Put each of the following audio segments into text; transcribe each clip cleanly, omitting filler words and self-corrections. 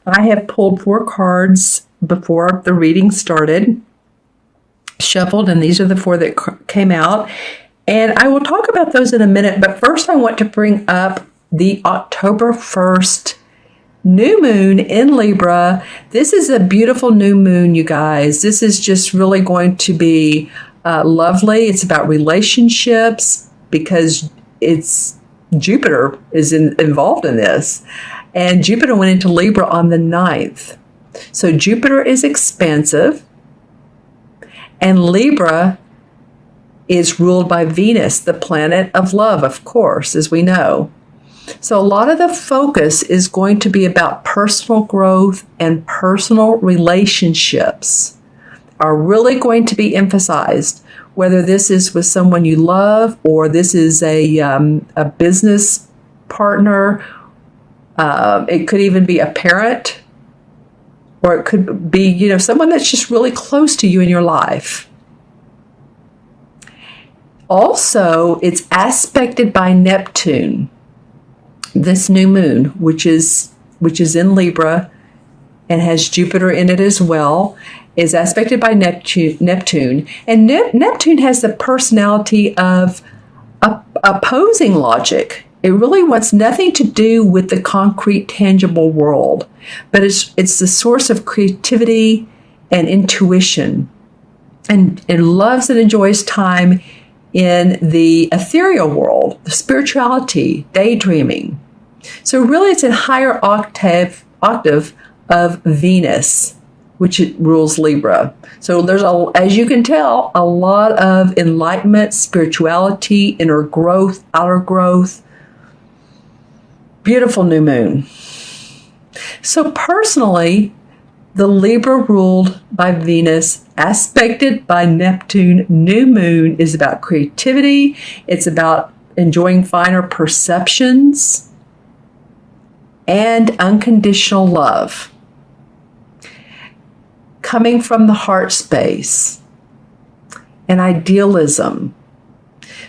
I have pulled 4 cards before the reading started, shuffled, and these are the 4 that came out. And I will talk about those in a minute, but first I want to bring up the October 1st new moon in Libra. This is a beautiful new moon, you guys. This is just really going to be lovely. It's about relationships because it's Jupiter is involved in this. And Jupiter went into Libra on the 9th. So Jupiter is expansive. And Libra is ruled by Venus, the planet of love, of course, as we know. So a lot of the focus is going to be about personal growth, and personal relationships are really going to be emphasized, whether this is with someone you love or this is a business partner. It could even be a parent, or it could be, someone that's just really close to you in your life. Also, it's aspected by Neptune. This new moon, which is in Libra and has Jupiter in it as well, is aspected by Neptune. And Neptune has the personality of opposing logic. It really wants nothing to do with the concrete, tangible world, but it's the source of creativity and intuition, and it loves and enjoys time in the ethereal world, the spirituality, daydreaming. So really it's a higher octave of Venus, which rules Libra. So there's, as you can tell, a lot of enlightenment, spirituality, inner growth, outer growth. Beautiful new moon. So personally, the Libra ruled by Venus, aspected by Neptune, new moon is about creativity. It's about enjoying finer perceptions and unconditional love. Coming from the heart space and idealism.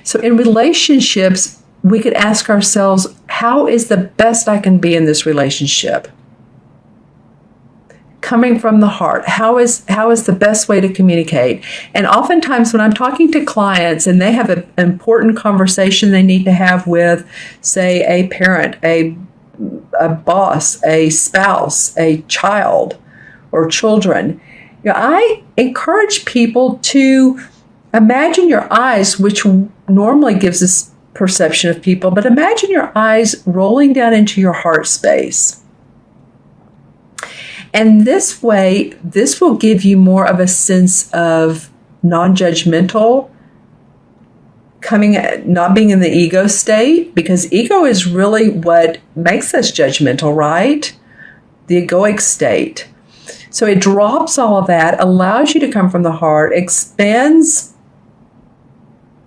So in relationships, we could ask ourselves, how is the best I can be in this relationship? Coming from the heart, how is the best way to communicate? And oftentimes when I'm talking to clients and they have an important conversation they need to have with, say, a parent, a boss, a spouse, a child, or children, I encourage people to imagine your eyes, which normally gives us perception of people, but imagine your eyes rolling down into your heart space. And this way, this will give you more of a sense of non-judgmental, not being in the ego state, because ego is really what makes us judgmental, right? The egoic state. So it drops all of that, allows you to come from the heart, expands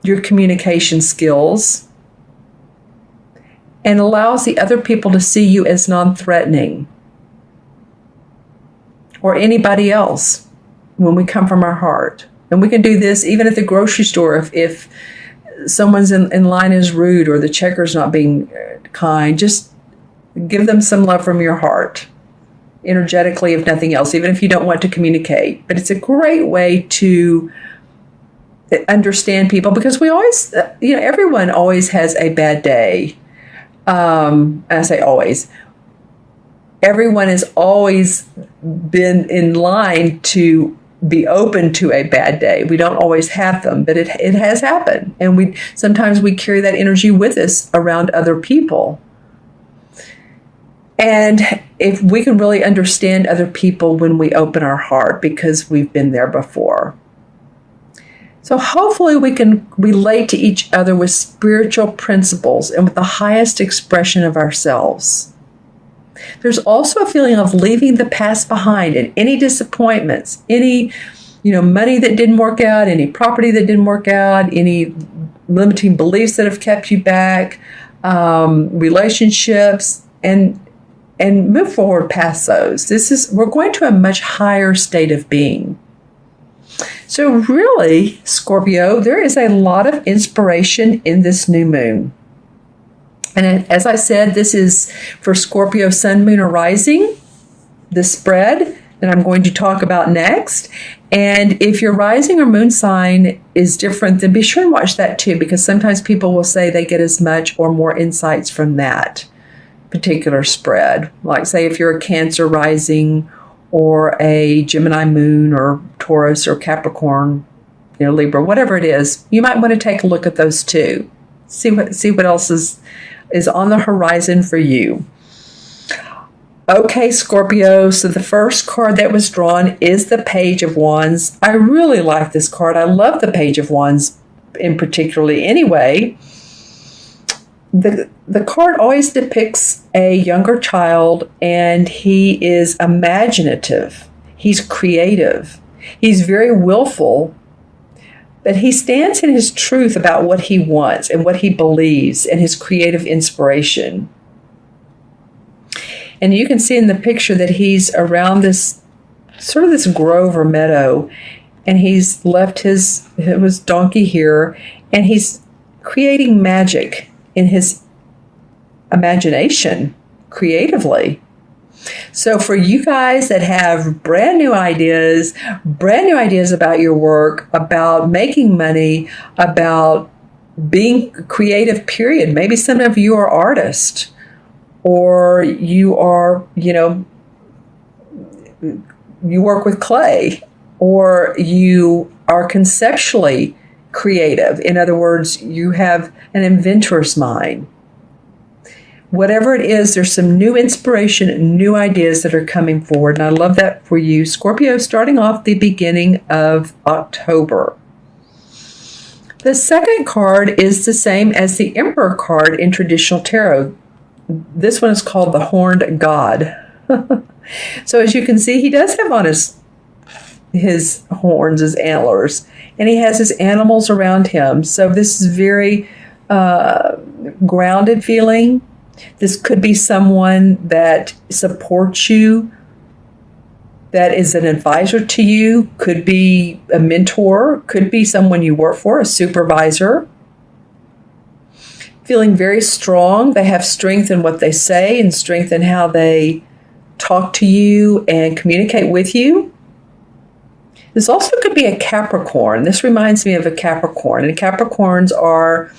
your communication skills, and allows the other people to see you as non-threatening, or anybody else, when we come from our heart. And we can do this even at the grocery store. If someone's in line is rude, or the checker's not being kind, just give them some love from your heart, energetically, if nothing else, even if you don't want to communicate. But it's a great way to understand people, because we always, everyone always has a bad day. I say always. Everyone has always been in line to be open to a bad day. We don't always have them, but it has happened. And sometimes we carry that energy with us around other people. And if we can really understand other people when we open our heart, because we've been there before. So hopefully we can relate to each other with spiritual principles and with the highest expression of ourselves. There's also a feeling of leaving the past behind, and any disappointments, any money that didn't work out, any property that didn't work out, any limiting beliefs that have kept you back, relationships, and move forward past those. We're going to a much higher state of being. So really, Scorpio, there is a lot of inspiration in this new moon. And as I said, this is for Scorpio sun, moon, or rising. the spread that I'm going to talk about next. And if your rising or moon sign is different, then be sure and watch that too, because sometimes people will say they get as much or more insights from that particular spread. Like say if you're a Cancer rising or a Gemini moon or Taurus or Capricorn, Libra, whatever it is, you might want to take a look at those too. See what else is on the horizon for you. Okay, Scorpio, so the first card that was drawn is the Page of Wands. I really like this card. I love the Page of Wands in particularly anyway. The card always depicts a younger child, and he is imaginative. He's creative. He's very willful, but he stands in his truth about what he wants and what he believes and his creative inspiration. And you can see in the picture that he's around this sort of this grove or meadow, and he's left his donkey here, and he's creating magic in his imagination creatively. So for you guys that have brand new ideas about your work, about making money, about being creative, period. Maybe some of you are artists, or you are, you work with clay, or you are conceptually creative. In other words, you have an inventor's mind. Whatever it is, there's some new inspiration and new ideas that are coming forward. And I love that for you, Scorpio, starting off the beginning of October. The second card is the same as the Emperor card in traditional tarot. This one is called the Horned God. So as you can see, he does have on his horns, his antlers, and he has his animals around him. So this is very grounded feeling. This could be someone that supports you, that is an advisor to you, could be a mentor, could be someone you work for, a supervisor. Feeling very strong. They have strength in what they say and strength in how they talk to you and communicate with you. This also could be a Capricorn. This reminds me of a Capricorn. And Capricorns are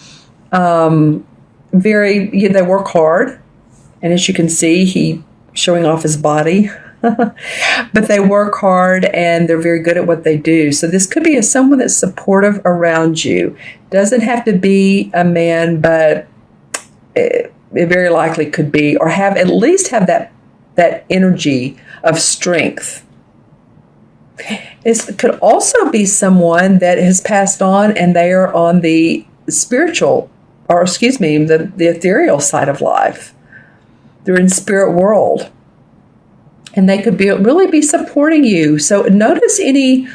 they work hard. And as you can see, he's showing off his body. But they work hard and they're very good at what they do. So this could be someone that's supportive around you. Doesn't have to be a man, but it very likely could be, or at least have that energy of strength. It could also be someone that has passed on and they are on the spiritual, or the ethereal side of life. They're in spirit world. And they could really be supporting you. So notice any,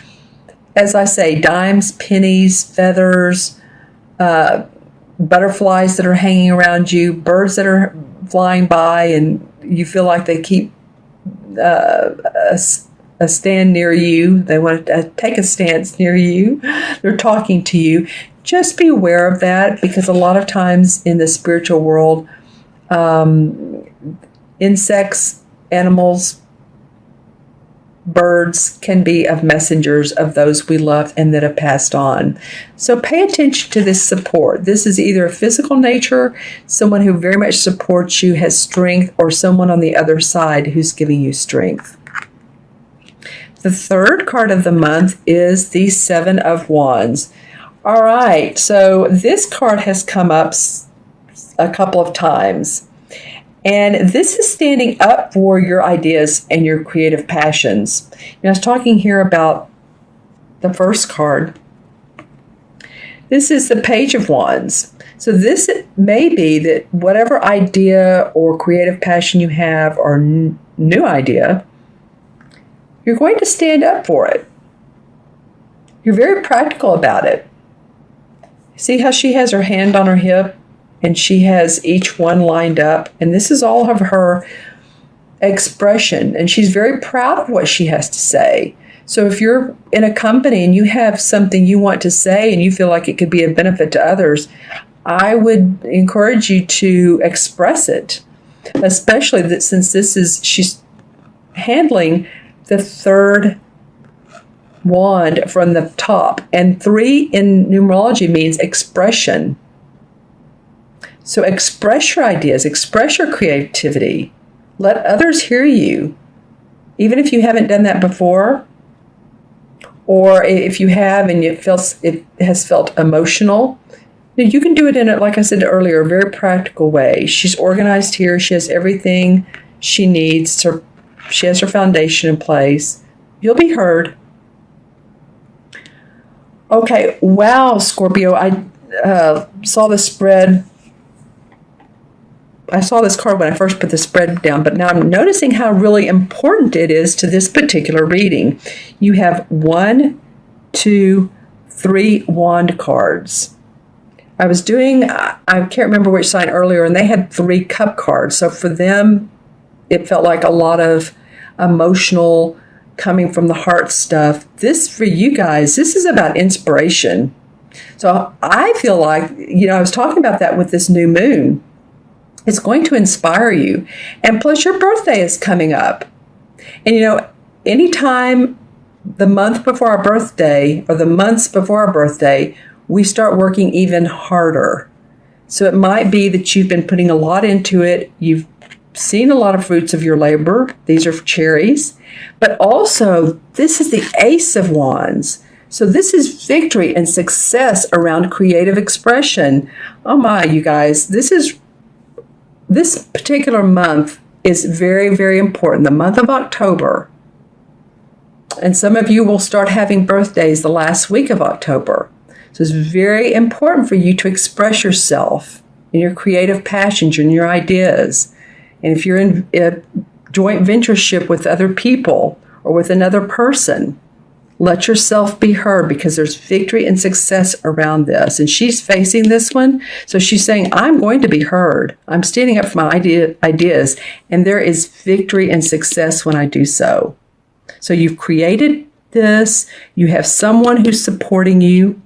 as I say, dimes, pennies, feathers, butterflies that are hanging around you, birds that are flying by, and you feel like they keep a stand near you. They want to take a stance near you. They're talking to you. Just be aware of that, because a lot of times in the spiritual world, insects, animals, birds can be of messengers of those we love and that have passed on. So pay attention to this support. This is either a physical nature, someone who very much supports you, has strength, or someone on the other side who's giving you strength. The third card of the month is the Seven of Wands. All right, so this card has come up a couple of times. And this is standing up for your ideas and your creative passions. I was talking here about the first card. This is the Page of Wands. So this may be that whatever idea or creative passion you have, or new idea, you're going to stand up for it. You're very practical about it. See how she has her hand on her hip? And she has each one lined up. And this is all of her expression. And she's very proud of what she has to say. So if you're in a company and you have something you want to say and you feel like it could be a benefit to others, I would encourage you to express it. Especially that since she handling the third wand from the top. And 3 in numerology means expression. So express your ideas, express your creativity. Let others hear you. Even if you haven't done that before, or if you have and it has felt emotional, you can do it in, like I said earlier, a very practical way. She's organized here. She has everything she needs. She has her foundation in place. You'll be heard. Okay, wow, Scorpio. I saw the spread. I saw this card when I first put the spread down, but now I'm noticing how really important it is to this particular reading. You have 1, 2, 3 wand cards. I can't remember which sign earlier, and they had 3 cup cards. So for them, it felt like a lot of emotional, coming from the heart stuff. This, for you guys, this is about inspiration. So I feel like, I was talking about that with this new moon. It's going to inspire you. And plus your birthday is coming up. And anytime the month before our birthday or the months before our birthday, we start working even harder. So it might be that you've been putting a lot into it. You've seen a lot of fruits of your labor. These are cherries. But also, this is the Ace of Wands. So this is victory and success around creative expression. Oh my, you guys, this particular month is very, very important, the month of October. And some of you will start having birthdays the last week of October. So it's very important for you to express yourself in your creative passions and your ideas. And if you're in a joint ventureship with other people or with another person, let yourself be heard, because there's victory and success around this. And she's facing this one. So she's saying, I'm going to be heard. I'm standing up for my ideas. And there is victory and success when I do so. So you've created this. You have someone who's supporting you.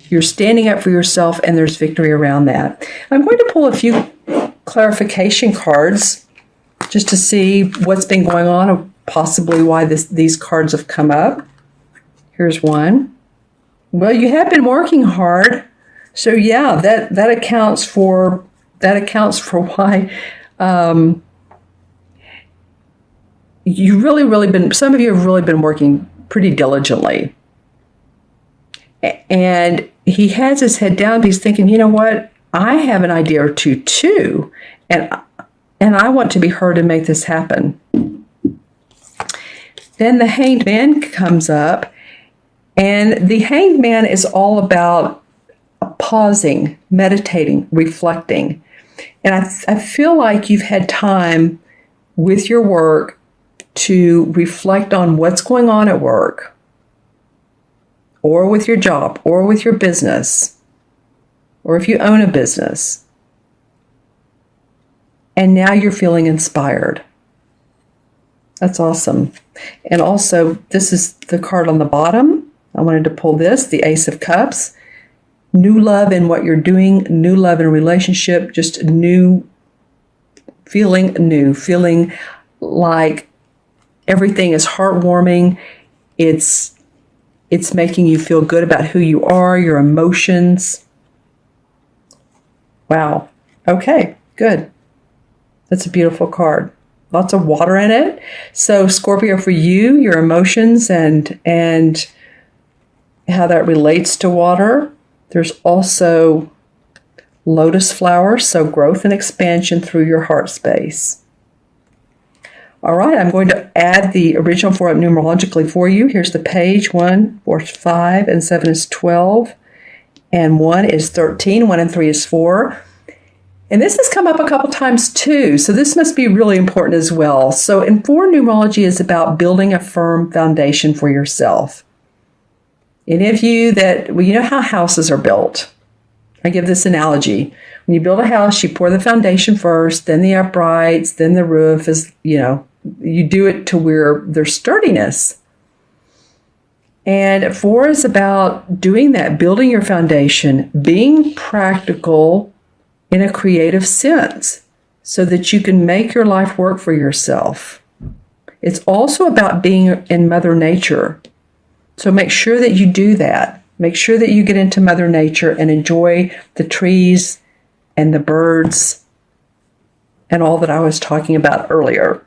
You're standing up for yourself, and there's victory around that. I'm going to pull a few clarification cards just to see what's been going on, or possibly why these cards have come up. Here's one. Well, you have been working hard. So yeah, that accounts for why some of you have really been working pretty diligently. And he has his head down. He's thinking, you know what? I have an idea or two too. And I want to be heard and make this happen. Then the Hanged Man comes up. And the Hanged Man is all about pausing, meditating, reflecting. And I feel like you've had time with your work to reflect on what's going on at work, or with your job, or with your business, or if you own a business. And now you're feeling inspired. That's awesome. And also, this is the card on the bottom. I wanted to pull this, the Ace of Cups. New love in what you're doing, new love in a relationship, just feeling like everything is heartwarming. It's making you feel good about who you are, your emotions. Wow. Okay, good. That's a beautiful card. Lots of water in it. So Scorpio, for you, your emotions and how that relates to water. There's also lotus flowers, so growth and expansion through your heart space. All right, I'm going to add the original 4 up numerologically for you. Here's the page. 1, 4 is 5, and 7 is 12, and 1 is 13. 1 and 3 is 4. And this has come up a couple times too, so this must be really important as well. So in 4, numerology is about building a firm foundation for yourself. Any of you you know how houses are built. I give this analogy. When you build a house, you pour the foundation first, then the uprights, then the roof is, you do it to where there's sturdiness. And 4 is about doing that, building your foundation, being practical in a creative sense. so that you can make your life work for yourself. It's also about being in Mother Nature. So make sure that you do that. Make sure that you get into Mother Nature and enjoy the trees and the birds and all that I was talking about earlier.